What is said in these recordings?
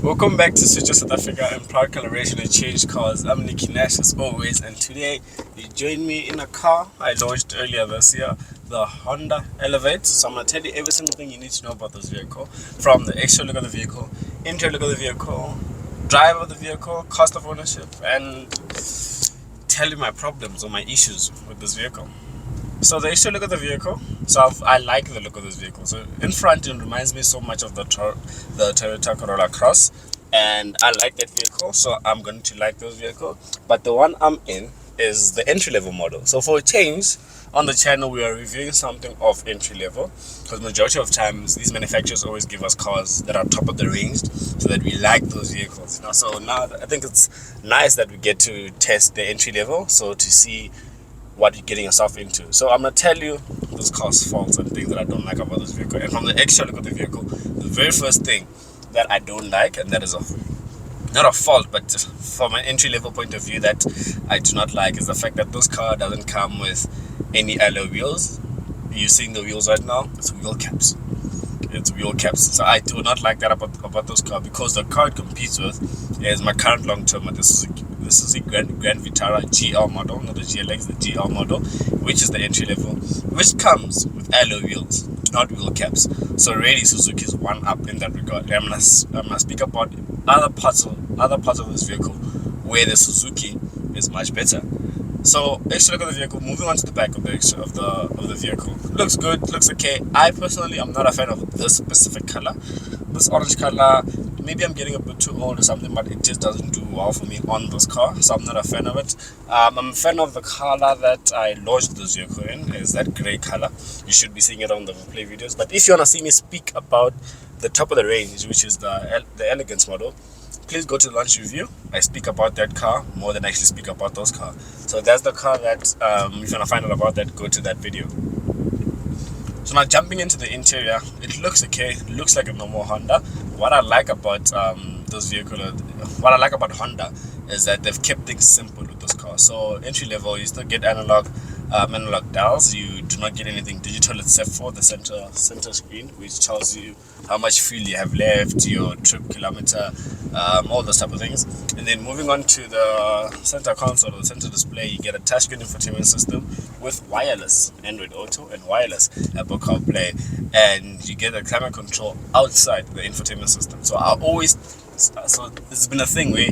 Welcome back to Switcher South Africa and proud collaboration with Change Cars. I'm Nicky Nash as always, and today you join me in a car I launched earlier this year, the Honda Elevate. So I'm going to tell you every single thing you need to know about this vehicle, from the exterior look of the vehicle, interior look of the vehicle, drive of the vehicle, cost of ownership, and tell you my problems or my issues with this vehicle. So the exterior look of the vehicle, I like the look of this vehicle. So in front, it reminds me so much of the Toyota Corolla Cross, and I like that vehicle, so I'm going to like this vehicle. But the one I'm in is the entry-level model. So for a change, on the channel we are reviewing something of entry-level, because majority of times these manufacturers always give us cars that are top of the range, so that we like those vehicles. So now I think it's nice that we get to test the entry-level, so to see what you're getting yourself into. So I'm going to tell you those car's faults and things that I don't like about this vehicle. And from the exterior look of the vehicle, the very first thing that I don't like, and that is not a fault, but from an entry-level point of view that I do not like, is the fact that this car doesn't come with any alloy wheels. You're seeing the wheels right now, it's wheel caps. So I do not like that about this car, because the car it competes with is my current long-term, the Suzuki Grand Vitara GL model, not the GLX, the GL model, which is the entry level, which comes with alloy wheels, not wheel caps. So really, Suzuki is one up in that regard. I'm gonna speak about other parts of this vehicle where the Suzuki is much better. So extra look of the vehicle. Moving on to the back of the vehicle, looks good, looks okay. I personally am not a fan of this specific color, this orange color. Maybe I'm getting a bit too old or something, but it just doesn't do well for me on this car, so I'm not a fan of it. I'm a fan of the color that I launched this vehicle in, is that grey color. You should be seeing it on the replay videos. But if you want to see me speak about the top of the range, which is the Elegance model, please go to the launch review. I speak about that car more than I actually speak about those cars. So that's the car that, if you want to find out about that, go to that video. So now jumping into the interior, it looks okay. It looks like a normal Honda. What I like about this vehicle, what I like about Honda, is that they've kept things simple with this car. So entry level, you still get analog dials. You do not get anything digital except for the center screen, which tells you how much fuel you have left, your trip kilometer, all those type of things. And then moving on to the center console or the center display, you get a touchscreen infotainment system with wireless Android Auto and wireless Apple CarPlay, and you get a climate control outside the infotainment system. So it's been a thing where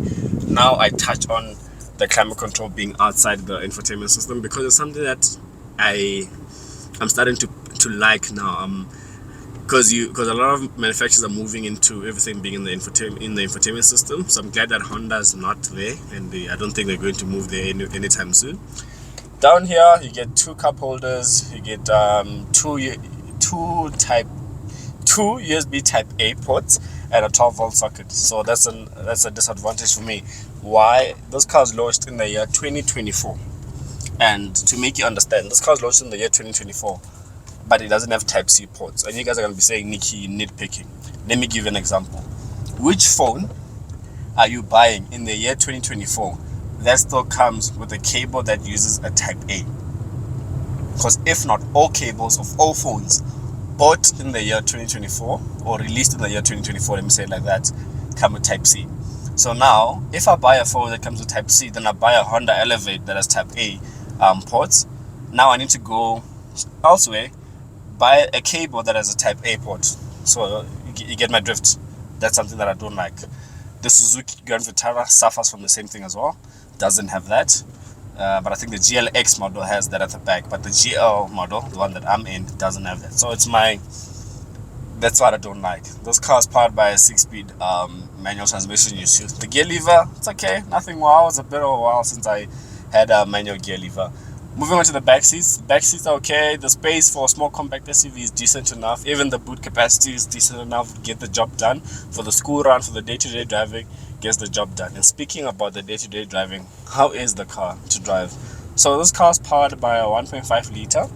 now I touch on the climate control being outside the infotainment system, because it's something that I'm starting to like now. Because a lot of manufacturers are moving into everything being in the infotainment system. So I'm glad that Honda is not there, and I don't think they're going to move there anytime soon. Down here you get two cup holders. You get two USB Type A ports and a 12-volt socket. So that's a disadvantage for me. Why? This car was launched in the year 2024, and to make you understand, this car was launched in the year 2024, but it doesn't have Type C ports. And you guys are going to be saying, Nicky, nitpicking. Let me give you an example. Which phone are you buying in the year 2024 that still comes with a cable that uses a Type A? Because if not, all cables of all phones bought in the year 2024 or released in the year 2024, let me say it like that, come with Type C. So now, if I buy a phone that comes with Type C, then I buy a Honda Elevate that has Type A ports. Now I need to go elsewhere, buy a cable that has a Type A port. So you get my drift. That's something that I don't like. The Suzuki Grand Vitara suffers from the same thing as well. Doesn't have that. But I think the GLX model has that at the back. But the GL model, the one that I'm in, doesn't have that. So that's what I don't like. Those cars powered by a 6-speed manual transmission. You shoot the gear lever, it's okay, nothing wow. It's a bit of a while since I had a manual gear lever. Moving on to the back seats. Back seats are okay. The space for a small compact SUV is decent enough. Even the boot capacity is decent enough to get the job done. For the school run, for the day-to-day driving, gets the job done. And speaking about the day-to-day driving, how is the car to drive? So this car is powered by a 1.5 liter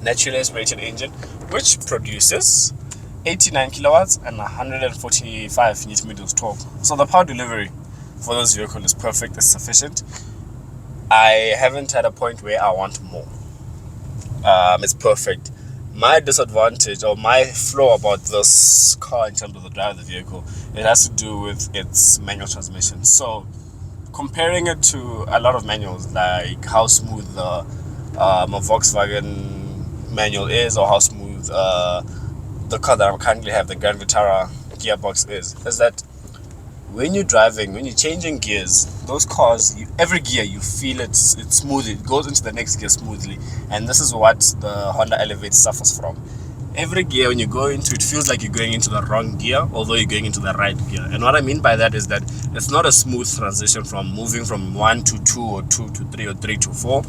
naturally aspirated engine, which produces 89 kilowatts and 145 newton meters torque. So the power delivery for this vehicle is perfect, it's sufficient. I haven't had a point where I want more. It's perfect. My disadvantage or my flaw about this car in terms of the drive of the vehicle, it has to do with its manual transmission. So comparing it to a lot of manuals, like how smooth the a Volkswagen manual is, or how smooth the car that I currently have, the Grand Vitara gearbox is that when you're driving, when you're changing gears, those cars, every gear you feel it's smooth, it goes into the next gear smoothly, and this is what the Honda Elevate suffers from. Every gear, when you go into it, feels like you're going into the wrong gear, although you're going into the right gear. And what I mean by that is that it's not a smooth transition from moving from 1 to 2 or 2 to 3 or 3 to 4.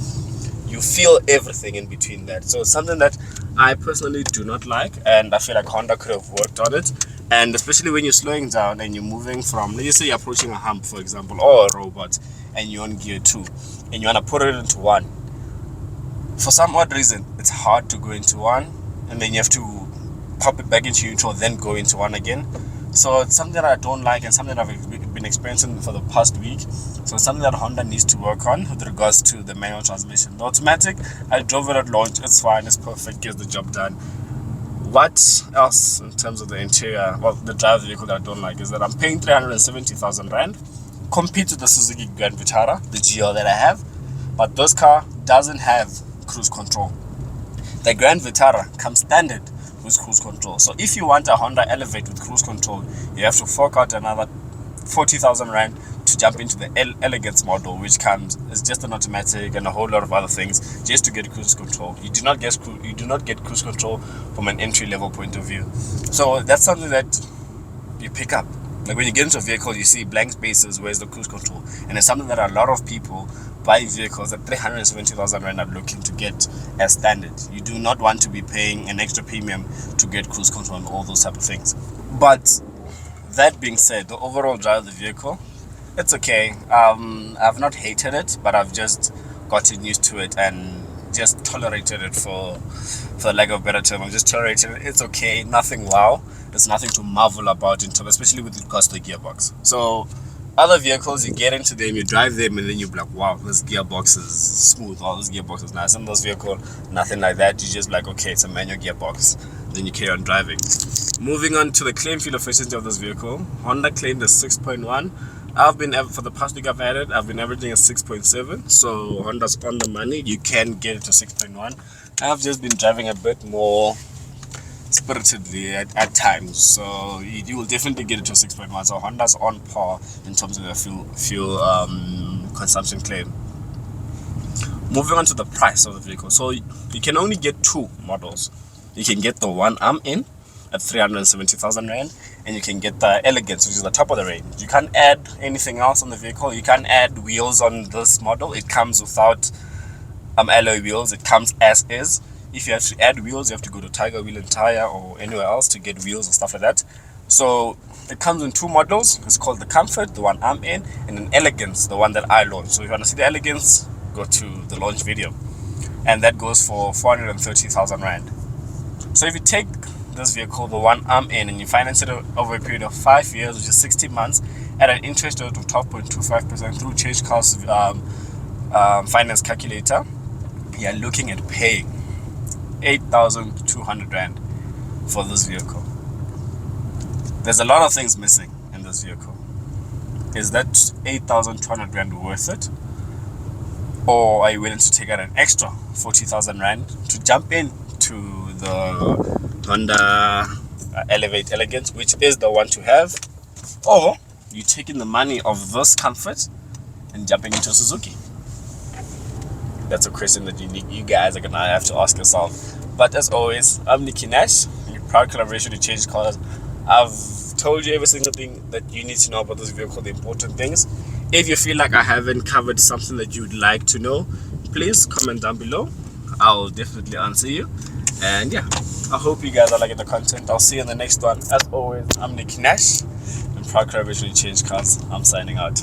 You feel everything in between that. So it's something that I personally do not like, and I feel like Honda could have worked on it. And especially when you're slowing down and you're moving from, let's say you're approaching a hump, for example, or a robot, and you're on gear 2, and you want to put it into 1. For some odd reason, it's hard to go into 1, and then you have to pop it back into neutral, then go into 1 again. So it's something that I don't like, and something that I've been experiencing for the past week. So it's something that Honda needs to work on with regards to the manual transmission. The automatic, I drove it at launch, it's fine, it's perfect, gets the job done. What else in terms of the interior, well, the drive of the vehicle that I don't like is that I'm paying 370,000 Rand compared to the Suzuki Grand Vitara, the GL that I have. But this car doesn't have cruise control. The Grand Vitara comes standard with cruise control. So if you want a Honda Elevate with cruise control, you have to fork out another 40,000 Rand to jump into the Elegance model, which comes is just an automatic and a whole lot of other things just to get cruise control. You do not get cruise control from an entry level point of view. So that's something that you pick up. Like when you get into a vehicle, you see blank spaces, where's the cruise control? And it's something that a lot of people buying vehicles at 370,000 Rand are looking to get as standard. You do not want to be paying an extra premium to get cruise control and all those type of things. But that being said, the overall drive of the vehicle, it's okay. I've not hated it, but I've just gotten used to it and just tolerated it for lack of a better term. I'm just tolerating it. It's okay. Nothing wow. There's nothing to marvel about in terms, especially with regards to the gearbox. So other vehicles, you get into them, you drive them, and then you're like, wow, this gearbox is smooth, or this gearbox is nice. In this vehicle, nothing like that. You just like, okay, it's a manual gearbox. Then you carry on driving. Moving on to the claim fuel efficiency of this vehicle, Honda claimed a 6.1. For the past week I've had it, I've been averaging a 6.7. So Honda's on the money. You can get it to 6.1. I've just been driving a bit more spiritedly at times, so you will definitely get it to 6.1. So Honda's on par in terms of the fuel consumption claim. Moving on to the price of the vehicle, so you can only get 2 models. You can get the one I'm in at 370,000 Rand, and you can get the Elegance, which is the top of the range. You can't add anything else on the vehicle. You can't add wheels on this model. It comes without alloy wheels. It comes as is. If you have to add wheels, you have to go to Tiger Wheel and Tire or anywhere else to get wheels and stuff like that. So it comes in 2 models. It's called the Comfort, the one I'm in, and an Elegance, the one that I launched. So if you want to see the Elegance, go to the launch video, and that goes for 430,000 Rand. So if you take this vehicle, the one I'm in, and you finance it over a period of 5 years, which is 60 months, at an interest rate of 12.25% through Change Car's finance calculator, you're looking at paying 8,200 Rand for this vehicle. There's a lot of things missing in this vehicle. Is that 8,200 Rand worth it? Or are you willing to take out an extra 40,000 Rand to jump in to the Honda Elevate Elegance, which is the one to have? Or you taking the money of this Comfort and jumping into a Suzuki? That's a question that you guys are gonna have to ask yourself. But as always, I'm Nicky Nash, in proud collaboration to Change Cars. I've told you every single thing that you need to know about this vehicle, the important things. If you feel like I haven't covered something that you'd like to know, please comment down below. I'll definitely answer you. And yeah, I hope you guys are liking the content. I'll see you in the next one. As always, I'm Nicky Nash, in proud collaboration to Change Cars. I'm signing out.